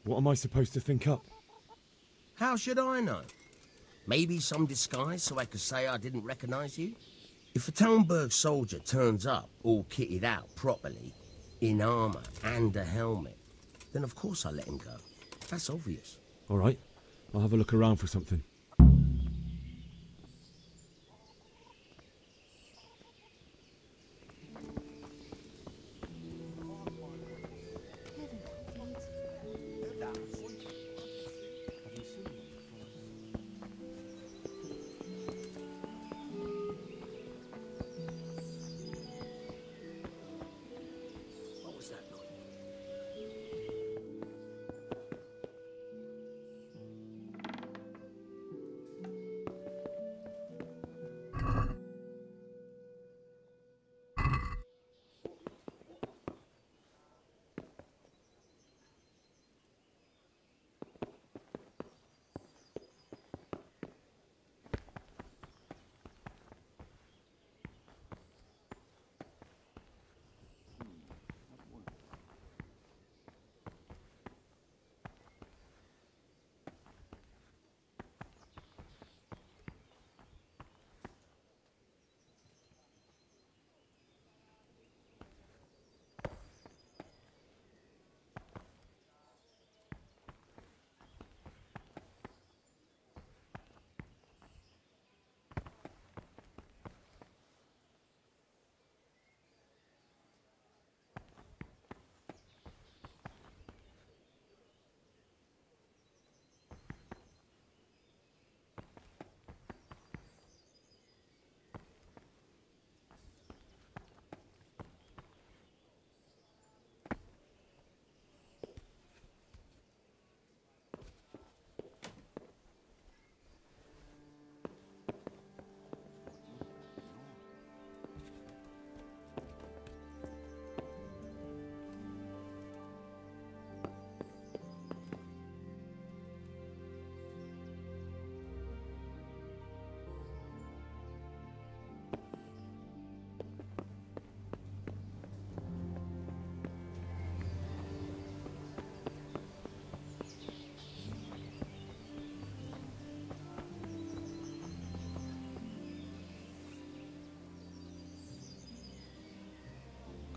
What am I supposed to think up? How should I know? Maybe some disguise so I could say I didn't recognize you? If a Talmberg soldier turns up all kitted out properly, in armor and a helmet, then of course I let him go. That's obvious. All right, I'll have a look around for something.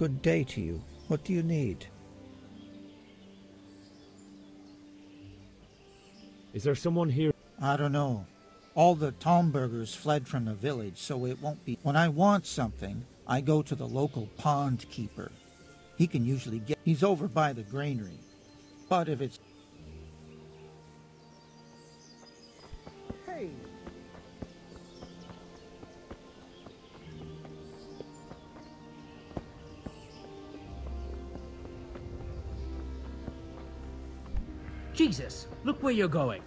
Good day to you. What do you need? Is there someone here? I don't know. All the Talmbergers fled from the village, so it won't be. When I want something, I go to the local pond keeper. He can usually get. He's over by the granary. But if it's. Hey! Jesus, look where you're going.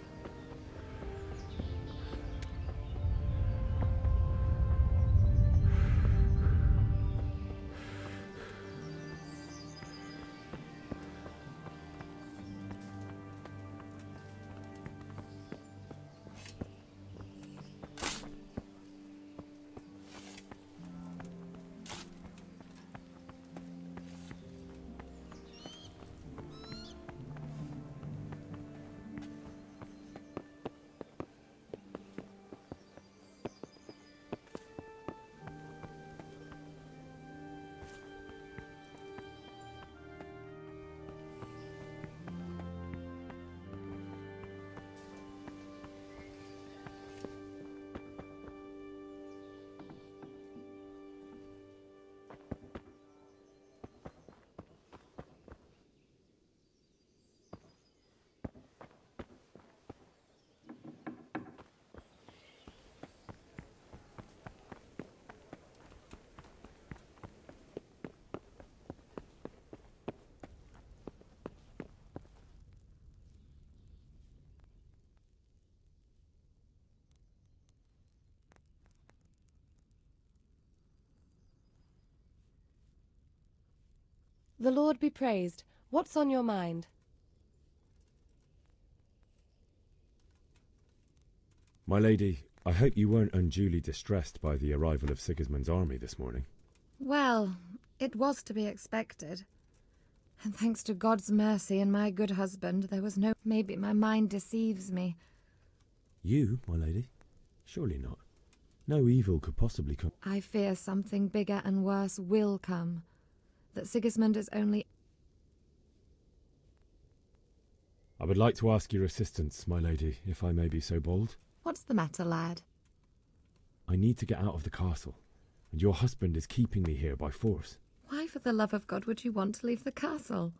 The Lord be praised. What's on your mind? My lady, I hope you weren't unduly distressed by the arrival of Sigismund's army this morning. Well, it was to be expected. And thanks to God's mercy and my good husband, there was no... Maybe my mind deceives me. You, my lady? Surely not. No evil could possibly come. I fear something bigger and worse will come. That Sigismund is only... I would like to ask your assistance, my lady, if I may be so bold. What's the matter, lad? I need to get out of the castle, and your husband is keeping me here by force. Why, for the love of God, would you want to leave the castle?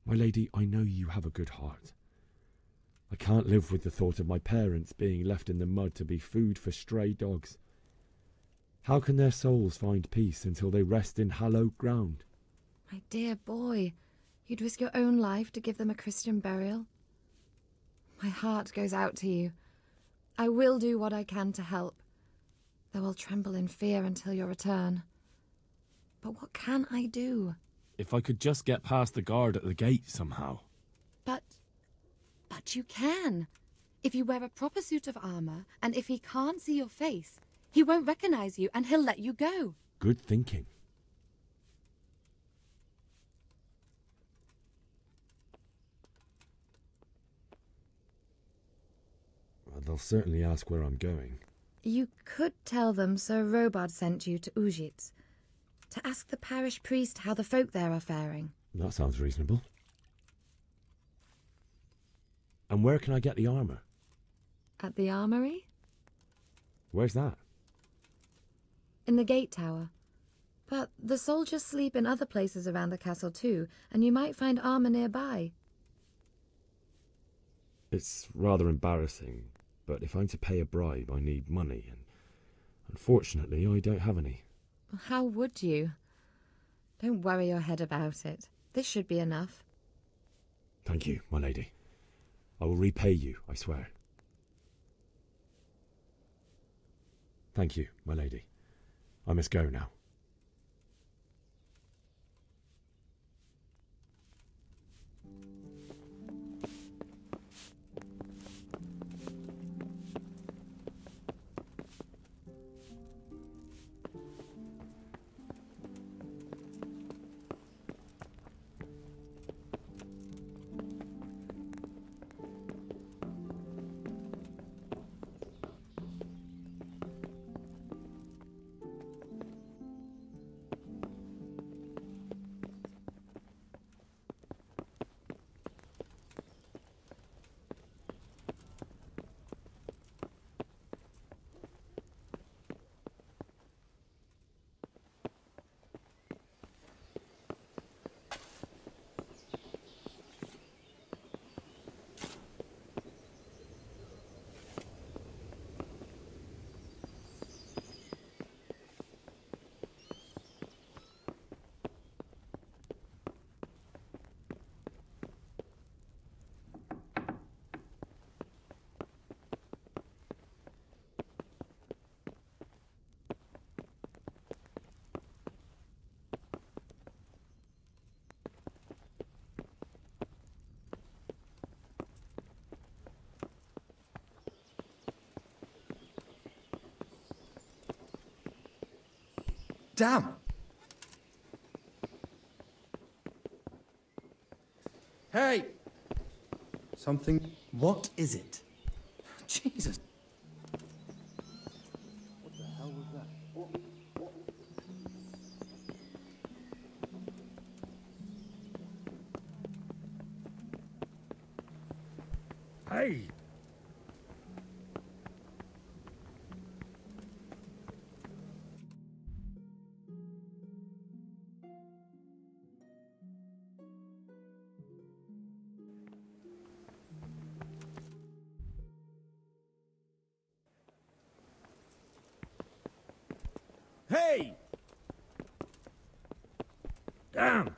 My lady, I know you have a good heart. I can't live with the thought of my parents being left in the mud to be food for stray dogs. How can their souls find peace until they rest in hallowed ground? My dear boy, you'd risk your own life to give them a Christian burial? My heart goes out to you. I will do what I can to help, though I'll tremble in fear until your return. But what can I do? If I could just get past the guard at the gate somehow. But you can. If you wear a proper suit of armor, and if he can't see your face, he won't recognize you and he'll let you go. Good thinking. Well, they'll certainly ask where I'm going. You could tell them Sir Robard sent you to Ujits, to ask the parish priest how the folk there are faring. That sounds reasonable. And where can I get the armour? At the armory? Where's that? In the gate tower. But the soldiers sleep in other places around the castle too, and you might find armour nearby. It's rather embarrassing, but if I'm to pay a bribe, I need money, and unfortunately I don't have any. How would you? Don't worry your head about it. This should be enough. Thank you, my lady. I will repay you, I swear. Thank you, my lady. I must go now. Damn! Hey! Something... What is it? Jesus! What the hell was that? Hey! Hey! Damn!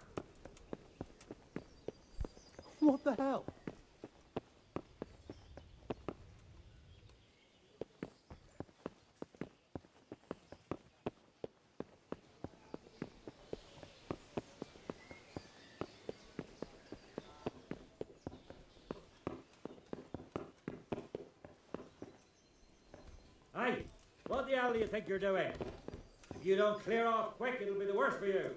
What the hell? What the hell do you think you're doing? If you don't clear off quick, it'll be the worse for you.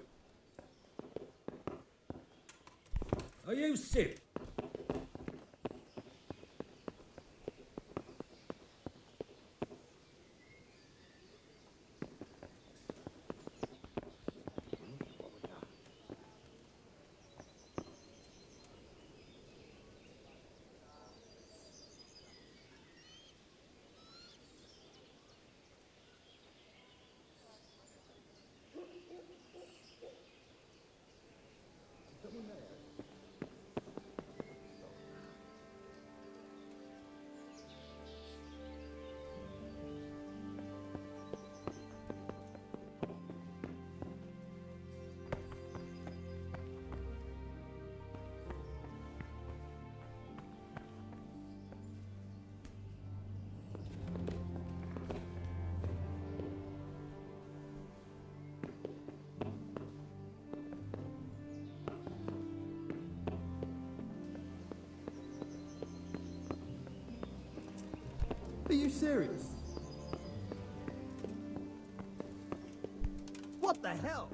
Are you sick? Are you serious? What the hell?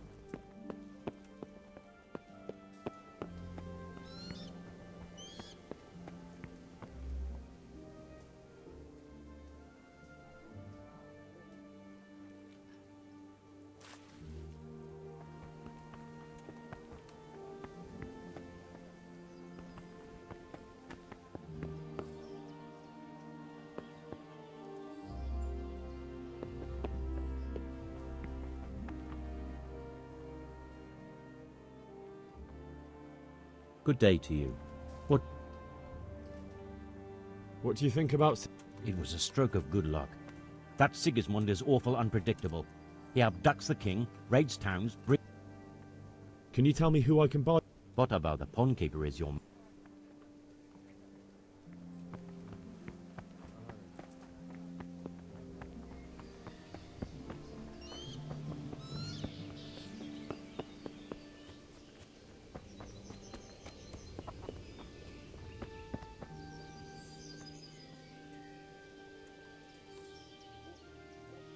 Good day to you. What do you think about... It was a stroke of good luck. That Sigismund is awful unpredictable. He abducts the king, raids towns, Can you tell me who I can buy? What about the pawnkeeper is your...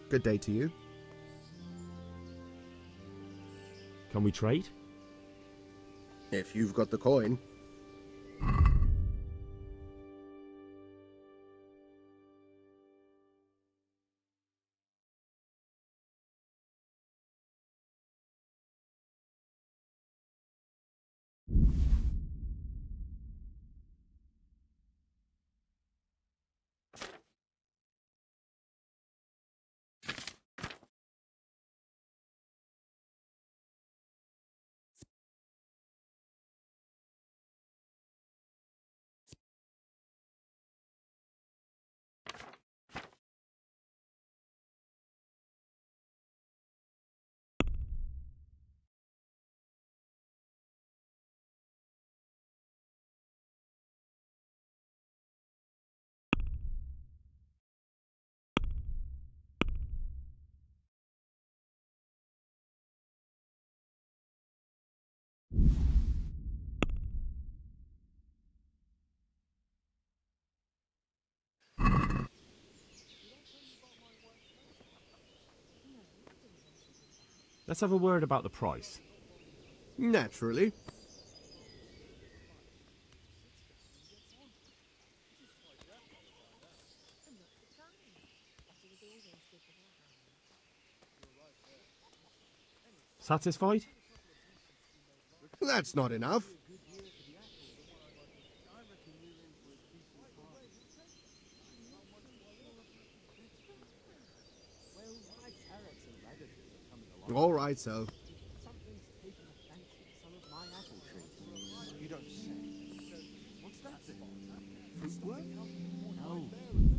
Good day to you. Can we trade? If you've got the coin. Let's have a word about the price. Naturally. Satisfied? That's not enough. All right, so. You don't say. What's that thing? Fruit worm? No.